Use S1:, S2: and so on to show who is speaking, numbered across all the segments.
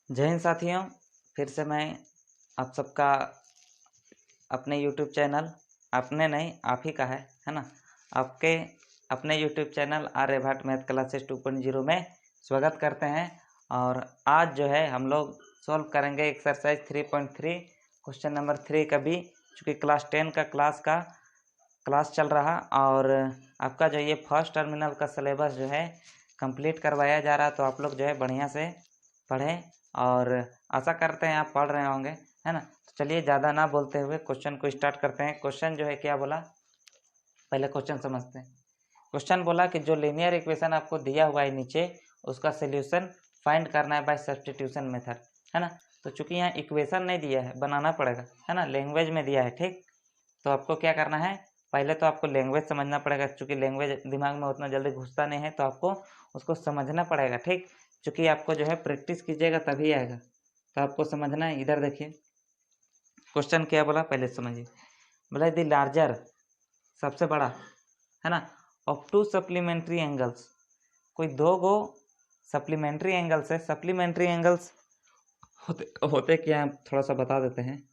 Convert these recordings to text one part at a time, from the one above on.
S1: जय हिंद साथियों, फिर से मैं आप सबका अपने YouTube चैनल अपने नहीं आप ही का है ना। आपके अपने YouTube channel Aryabhatta math classes 2.0 में स्वागत करते हैं। और आज जो है हम लोग सॉल्व करेंगे एक्सरसाइज 3.3 क्वेश्चन नंबर 3 का भी, चूँकि क्लास 10 का क्लास चल रहा और आपका जो ये फर्स्ट टर्मिनल का सिलेबस जो है कंप्लीट करवाया जा रहा, तो आप लोग जो है बढ़िया से पढ़ें और आशा करते हैं आप पढ़ रहे होंगे, है ना। तो चलिए ज़्यादा ना बोलते हुए क्वेश्चन को स्टार्ट करते हैं। क्वेश्चन जो है क्या बोला, पहले क्वेश्चन समझते हैं। क्वेश्चन बोला कि जो लीनियर इक्वेशन आपको दिया हुआ है नीचे, उसका सोल्यूशन फाइंड करना है बाय सब्स्टिट्यूशन मेथड, है ना। तो चूंकि यहाँ इक्वेशन नहीं दिया है, बनाना पड़ेगा, है ना, लैंग्वेज में दिया है, ठीक। तो आपको क्या करना है, पहले तो आपको लैंग्वेज समझना पड़ेगा, चूँकि लैंग्वेज दिमाग में उतना जल्दी घुसता नहीं है, तो आपको उसको समझना पड़ेगा, ठीक। चूँकि आपको जो है प्रैक्टिस कीजिएगा तभी आएगा, तो आपको समझना है। इधर देखिए क्वेश्चन क्या बोला, पहले समझिए। बोला द लार्जर, सबसे बड़ा, है ना, ऑफ टू सप्लीमेंट्री एंगल्स, कोई दो गो सप्लीमेंट्री एंगल्स है। सप्लीमेंट्री एंगल्स होते क्या है, थोड़ा सा बता देते हैं।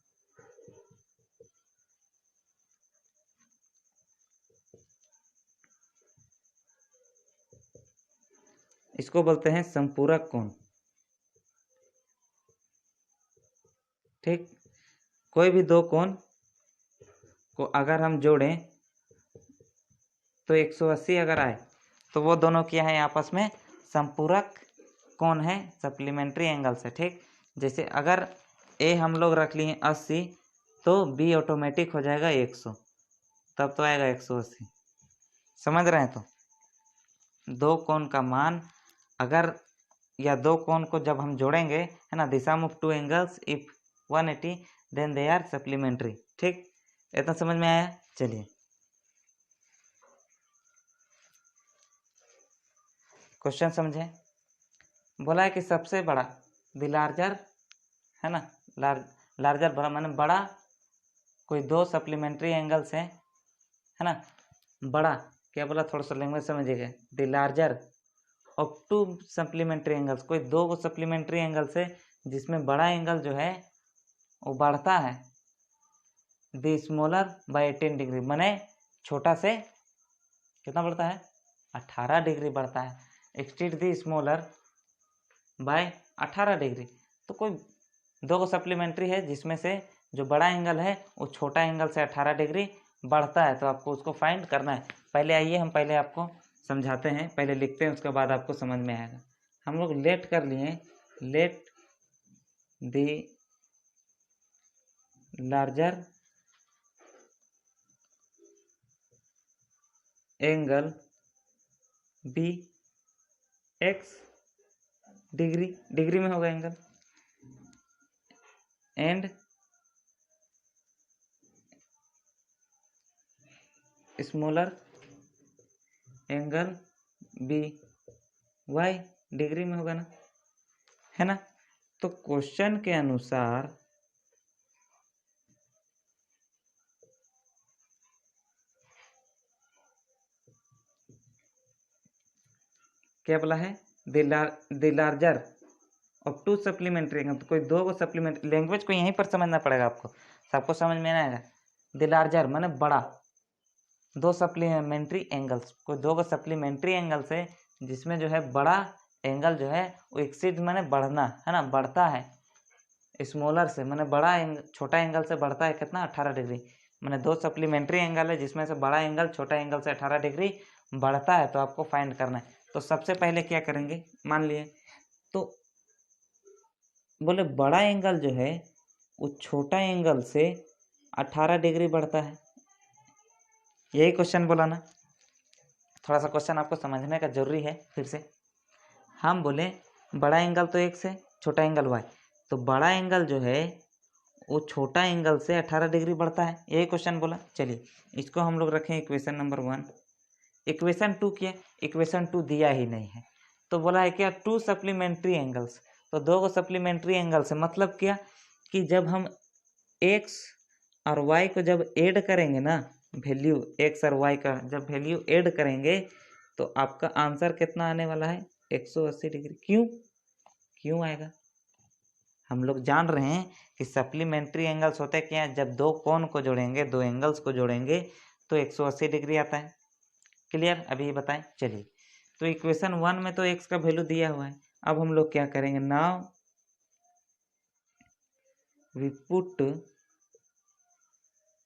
S1: इसको बोलते हैं संपूरक कोण, ठीक। कोई भी दो कोण को अगर हम जोड़ें तो 180 अगर आए तो वो दोनों क्या है, आपस में संपूरक कोण है, सप्लीमेंट्री एंगल्स है, ठीक। जैसे अगर ए हम लोग रख लिए 80 तो बी ऑटोमेटिक हो जाएगा 100, तब तो आएगा 180। समझ रहे हैं। तो दो कोण का मान अगर, या दो कोण को जब हम जोड़ेंगे, है ना, the sum of two angles if 180 then they are supplementary, ठीक। इतना समझ में आया। चलिए क्वेश्चन समझें। बोला है कि सबसे बड़ा, द लार्जर, है ना, लार्जर बड़ा माने बड़ा, कोई दो सप्लीमेंट्री एंगल्स हैं, है ना। बड़ा क्या बोला, थोड़ा सा लैंग्वेज समझिएगा। The larger of to supplementary angles, कोई दो को सप्लीमेंट्री एंगल्स है जिसमें बड़ा एंगल जो है वो बढ़ता है। द स्मॉलर बाय 10 डिग्री, माने छोटा से कितना बढ़ता है, 18 डिग्री बढ़ता है। एक्सटीड द स्मॉलर बाय 18 डिग्री, तो कोई दो को सप्लीमेंट्री है जिसमें से जो बड़ा एंगल है वो छोटा एंगल से 18 डिग्री बढ़ता है, तो आपको उसको फाइंड करना है। पहले आइए हम पहले आपको समझाते हैं, पहले लिखते हैं, उसके बाद आपको समझ में आएगा। हम लोग लेट कर लिए, let the larger angle be x degree, degree में होगा angle, and smaller angle be y degree में होगा ना, है ना। तो क्वेश्चन के अनुसार क्या बोला है, the larger of to supplementary angle, तो कोई दो को सप्लीमेंट्री, लैंग्वेज को यहीं पर समझना पड़ेगा आपको, सबको समझ में आएगा। द लार्जर माने बड़ा, दो सप्लीमेंट्री एंगल्स, कोई दो को सप्लीमेंट्री एंगल्स है जिसमें जो है बड़ा एंगल जो है वो एक्सीड माने बढ़ना, है ना, बढ़ता है। स्मॉलर से माने बड़ा छोटा एंगल से बढ़ता है कितना, 18 डिग्री। माने दो सप्लीमेंट्री एंगल है जिसमें से बड़ा एंगल छोटा एंगल से 18 डिग्री बढ़ता है, तो आपको फाइंड करना है। तो सबसे पहले क्या करेंगे, मान लिए तो बोले बड़ा एंगल जो है वो छोटा एंगल से 18 डिग्री बढ़ता है, यही क्वेश्चन बोला ना। थोड़ा सा क्वेश्चन आपको समझने का जरूरी है। फिर से हम बोले बड़ा एंगल तो एक्स है, छोटा एंगल वाई, तो बड़ा एंगल जो है वो छोटा एंगल से 18 डिग्री बढ़ता है, यही क्वेश्चन बोला। चलिए इसको हम लोग रखें इक्वेशन नंबर 1। इक्वेशन 2 क्या, इक्वेशन 2 दिया ही नहीं है, तो बोला है क्या, टू सप्लीमेंट्री एंगल्स, तो दो को सप्लीमेंट्री एंगल से मतलब क्या कि जब हम एक्स और वाई को जब ऐड करेंगे ना, वैल्यू एक्स और वाई का जब वैल्यू ऐड करेंगे तो आपका आंसर कितना आने वाला है, 180 डिग्री। क्यों आएगा, हम लोग जान रहे हैं कि सप्लीमेंट्री एंगल्स होते क्या, जब दो कोण को जोड़ेंगे, दो एंगल्स को जोड़ेंगे तो 180 डिग्री आता है। क्लियर? अभी बताएं। चलिए, तो इक्वेशन 1 में तो x का वैल्यू दिया हुआ है। अब हम लोग क्या करेंगे, now we put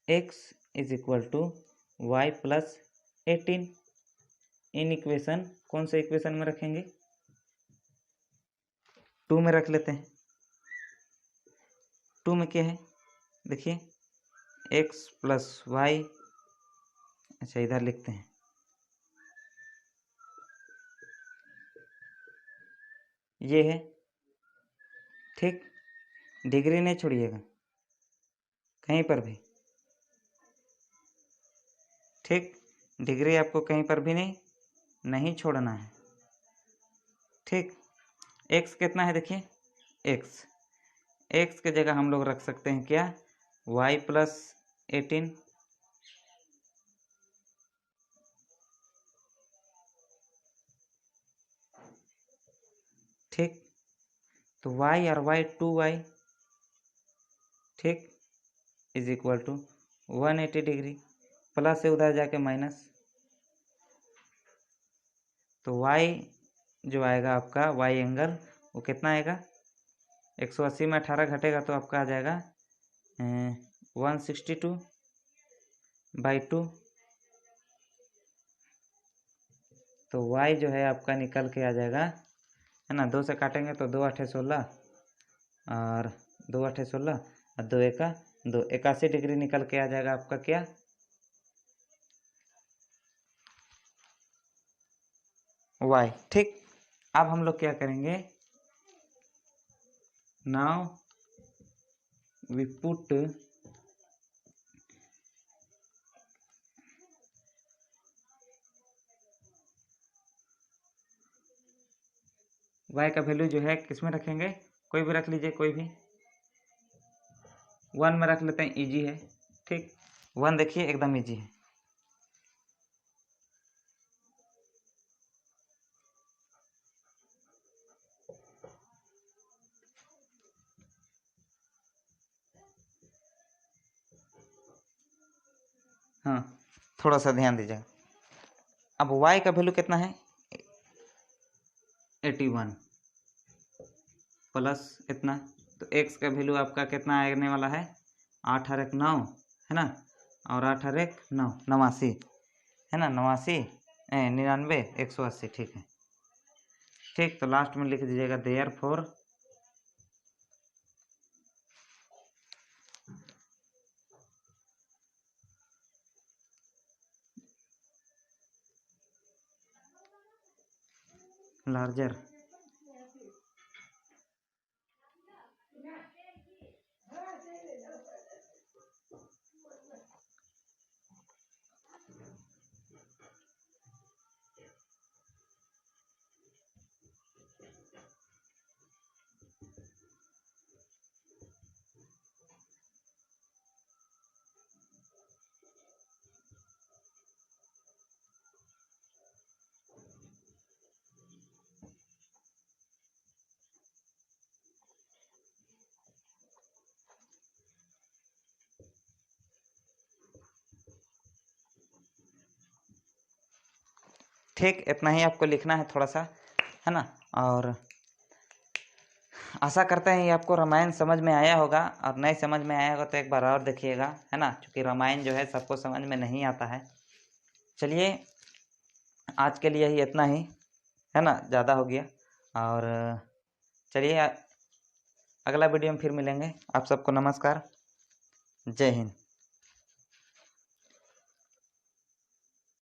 S1: x is equal to y plus 18 in equation, कौन से इक्वेशन में रखेंगे, 2 में रख लेते हैं। 2 में क्या है देखिए, x प्लस वाई, अच्छा इधर लिखते हैं, ये है, ठीक। डिग्री नहीं छोड़िएगा कहीं पर भी, ठीक। डिग्री आपको कहीं पर भी नहीं छोड़ना है, ठीक। x कितना है देखिए, x के जगह हम लोग रख सकते हैं क्या, y प्लस 18, ठीक। तो y और y 2y, ठीक, is equal to 180 degree, plus से उधर जाके माइनस, तो y जो आएगा आपका y एंगल वो कितना आएगा, 180 में 18 घटेगा तो आपका आ जाएगा 162/2, तो y जो है आपका निकल के आ जाएगा, है ना, 2 से काटेंगे तो 2 8 16 और 2 8 16 और 2 1 2, 81 डिग्री निकल के आ जाएगा आपका क्या, y, ठीक। अब हम लोग क्या करेंगे, नाउ वी पुट y का वैल्यू जो है किस में रखेंगे, कोई भी रख लीजिए, कोई भी 1 में रख लेते हैं, इजी है, ठीक। 1 देखिए एकदम इजी है। हाँ, थोड़ा सा ध्यान दीजिएगा। अब y का वैल्यू कितना है, 81 प्लस इतना, तो x का वैल्यू आपका कितना आने वाला है, 8 और 1 9, है ना, और 8 और 1 9, 89, है ना, 89 99 180, ठीक है, ठीक। तो लास्ट में लिख दीजिएगा देयरफॉर लार्जर, ठीक। इतना ही आपको लिखना है थोड़ा सा, है ना, और आशा करते हैं ये आपको रामायण समझ में आया होगा, और नहीं समझ में आया होगा तो एक बार और देखिएगा, है ना, क्योंकि रामायण जो है सबको समझ में नहीं आता है। चलिए, आज के लिए ही इतना ही, है ना, ज़्यादा हो गया, और चलिए अगला वीडियो में फिर मिलेंगे। आप सबको नमस्कार, जय हिंद।